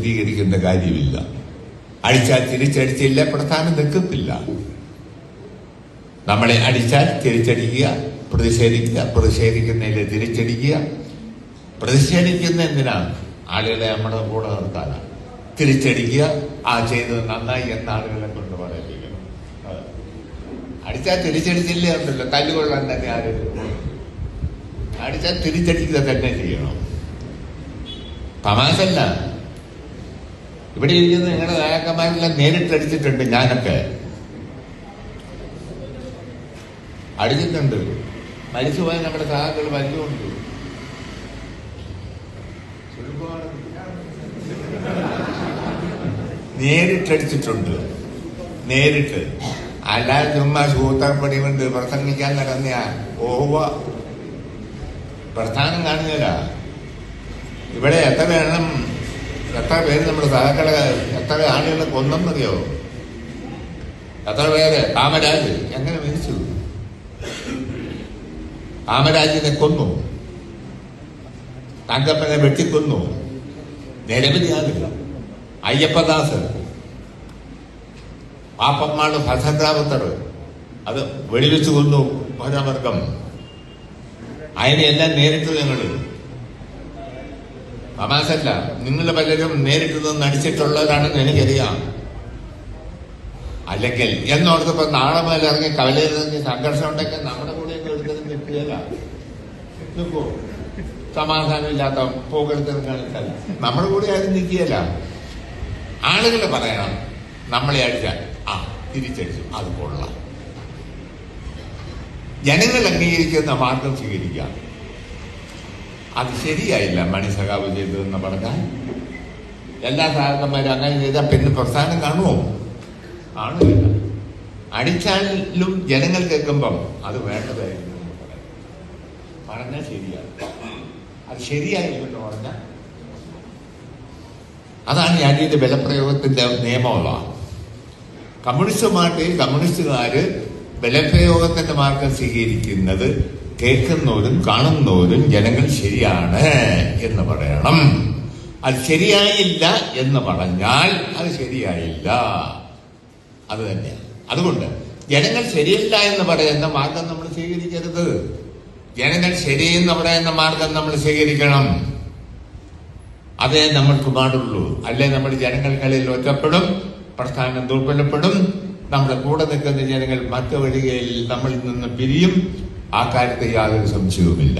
വിശദീകരിക്കേണ്ട കാര്യമില്ല. അടിച്ചാൽ തിരിച്ചടിച്ചില്ല, പ്രസ്ഥാനം നിൽക്കത്തില്ല. നമ്മളെ അടിച്ചാൽ തിരിച്ചടിക്കുക, പ്രതിഷേധിക്കുക, പ്രതിഷേധിക്കുന്നതിൽ തിരിച്ചടിക്കുക. പ്രതിഷേധിക്കുന്ന എന്തിനാണ്? ആളുകളെ നമ്മുടെ കൂടെ നിർത്താനാണ്. തിരിച്ചടിക്കുക, ആ ചെയ്തത് നന്നായി എന്ന ആളുകളെ കൊണ്ട് പറയിപ്പിക്കണം. അടിച്ചാൽ തിരിച്ചടിച്ചില്ലേ ഉണ്ടല്ലോ, തല്ലുകൊള്ളാൻ തന്നെ ആരും അടിച്ചാൽ തിരിച്ചടിക്കുക തന്നെ ചെയ്യണം. തമാശല്ല. ഇവിടെ ഇരിക്കുന്ന നിങ്ങളുടെ നായകന്മാരെല്ലാം നേരിട്ടടിച്ചിട്ടുണ്ട്. ഞാനൊക്കെ അടിച്ചിട്ടുണ്ട്. മരിച്ചുപോയ നമ്മുടെ സഹാക്കൾ മരിച്ചുകൊണ്ട് നേരിട്ടടിച്ചിട്ടുണ്ട്. നേരിട്ട്. അല്ലാതെ ചുമ്മാ സൂത്രപ്പടി കൊണ്ട് പ്രസംഗിക്കാൻ നടന്ന ഓവ പ്രസ്ഥാനം കാണുകയില്ല. ഇവിടെ എത്ര പേര് നമ്മുടെ സഹാക്കളെ എത്ര ആളുകളെ കൊന്നെന്നറിയോ? എത്ര പേര്? കാമരാജ് എങ്ങനെ മരിച്ചു? കാമരാജിനെ കൊന്നു, തങ്കപ്പനെ വെട്ടിക്കൊന്നു, നിരവധി ആളുകൾ. അയ്യപ്പദാസ്, പാപ്പമ്മാട് ഭദ്രാവത്തർ, അത് വെടിവെച്ച് കൊന്നു പരവർഗം. അതിനെല്ലാം നേരിട്ട് നിങ്ങൾ തമാശല്ല. നിങ്ങൾ പലരും നേരിട്ട് നിന്ന് അടിച്ചിട്ടുള്ളവരാണെന്ന് എനിക്കറിയാം. അല്ലെങ്കിൽ എന്നോർത്തപ്പോ നാളെ മുതൽ ഇറങ്ങി കവലയിൽ നിന്ന് സംഘർഷം ഉണ്ടെങ്കിൽ നമ്മുടെ കൂടെ എടുത്തതും കിട്ടിയല്ല. നിൽക്കൂ, സമാധാനമില്ലാത്ത പോക്കെടുത്തതും കാണിച്ചാൽ നമ്മുടെ കൂടെ ആരും നിൽക്കുകയല്ല. ആളുകൾ പറയണം, നമ്മളെ അടിച്ചാൽ തിരിച്ചടിച്ചു, അത് കൊള്ളാം. ജനങ്ങൾ അംഗീകരിക്കുന്ന മാർഗം സ്വീകരിക്കാം. അത് ശരിയായില്ല മണി സഖാവ് ചെയ്തതെന്ന് പറഞ്ഞാൽ എല്ലാ സഹാക്കന്മാരും അങ്ങനെ ചെയ്താൽ പിന്നെ പ്രസ്ഥാനം കാണുമോ? കാണുകയില്ല. അടിച്ചാലും ജനങ്ങൾ കേൾക്കുമ്പം അത് വേണ്ടതായിരുന്നു പറഞ്ഞാൽ ശരിയാണ്. അത് ശരിയായില്ലെന്ന് പറഞ്ഞാൽ അതാണ് ഞാനീന്റെ ബലപ്രയോഗത്തിന്റെ നിയമമുള്ള. കമ്മ്യൂണിസ്റ്റ് പാർട്ടിയിൽ കമ്മ്യൂണിസ്റ്റുകാര് ബലപ്രയോഗത്തിന്റെ മാർഗം സ്വീകരിക്കുന്നത് കേൾക്കുന്നവരും കാണുന്നവരും ജനങ്ങൾ ശരിയാണ് എന്ന് പറയണം. അത് ശരിയായില്ല എന്ന് പറഞ്ഞാൽ അത് ശരിയായില്ല, അത് തന്നെയാണ്. അതുകൊണ്ട് ജനങ്ങൾ ശരിയല്ല എന്ന് പറയുന്ന മാർഗം നമ്മൾ സ്വീകരിക്കരുത്. ജനങ്ങൾ ശരിയെന്ന് പറയുന്ന മാർഗം നമ്മൾ സ്വീകരിക്കണം. അതേ നമ്മൾക്ക് പാടുള്ളൂ. അല്ലെ നമ്മൾ ജനങ്ങൾക്കിടയിൽ ഒറ്റപ്പെടും, പ്രസ്ഥാനം ദുർബലപ്പെടും. നമ്മുടെ കൂടെ നിൽക്കുന്ന ജനങ്ങൾ മറ്റു വഴികളിൽ നമ്മളിൽ നിന്ന് പിരിയും. ആ കാര്യത്തിൽ യാതൊരു സംശയവുമില്ല.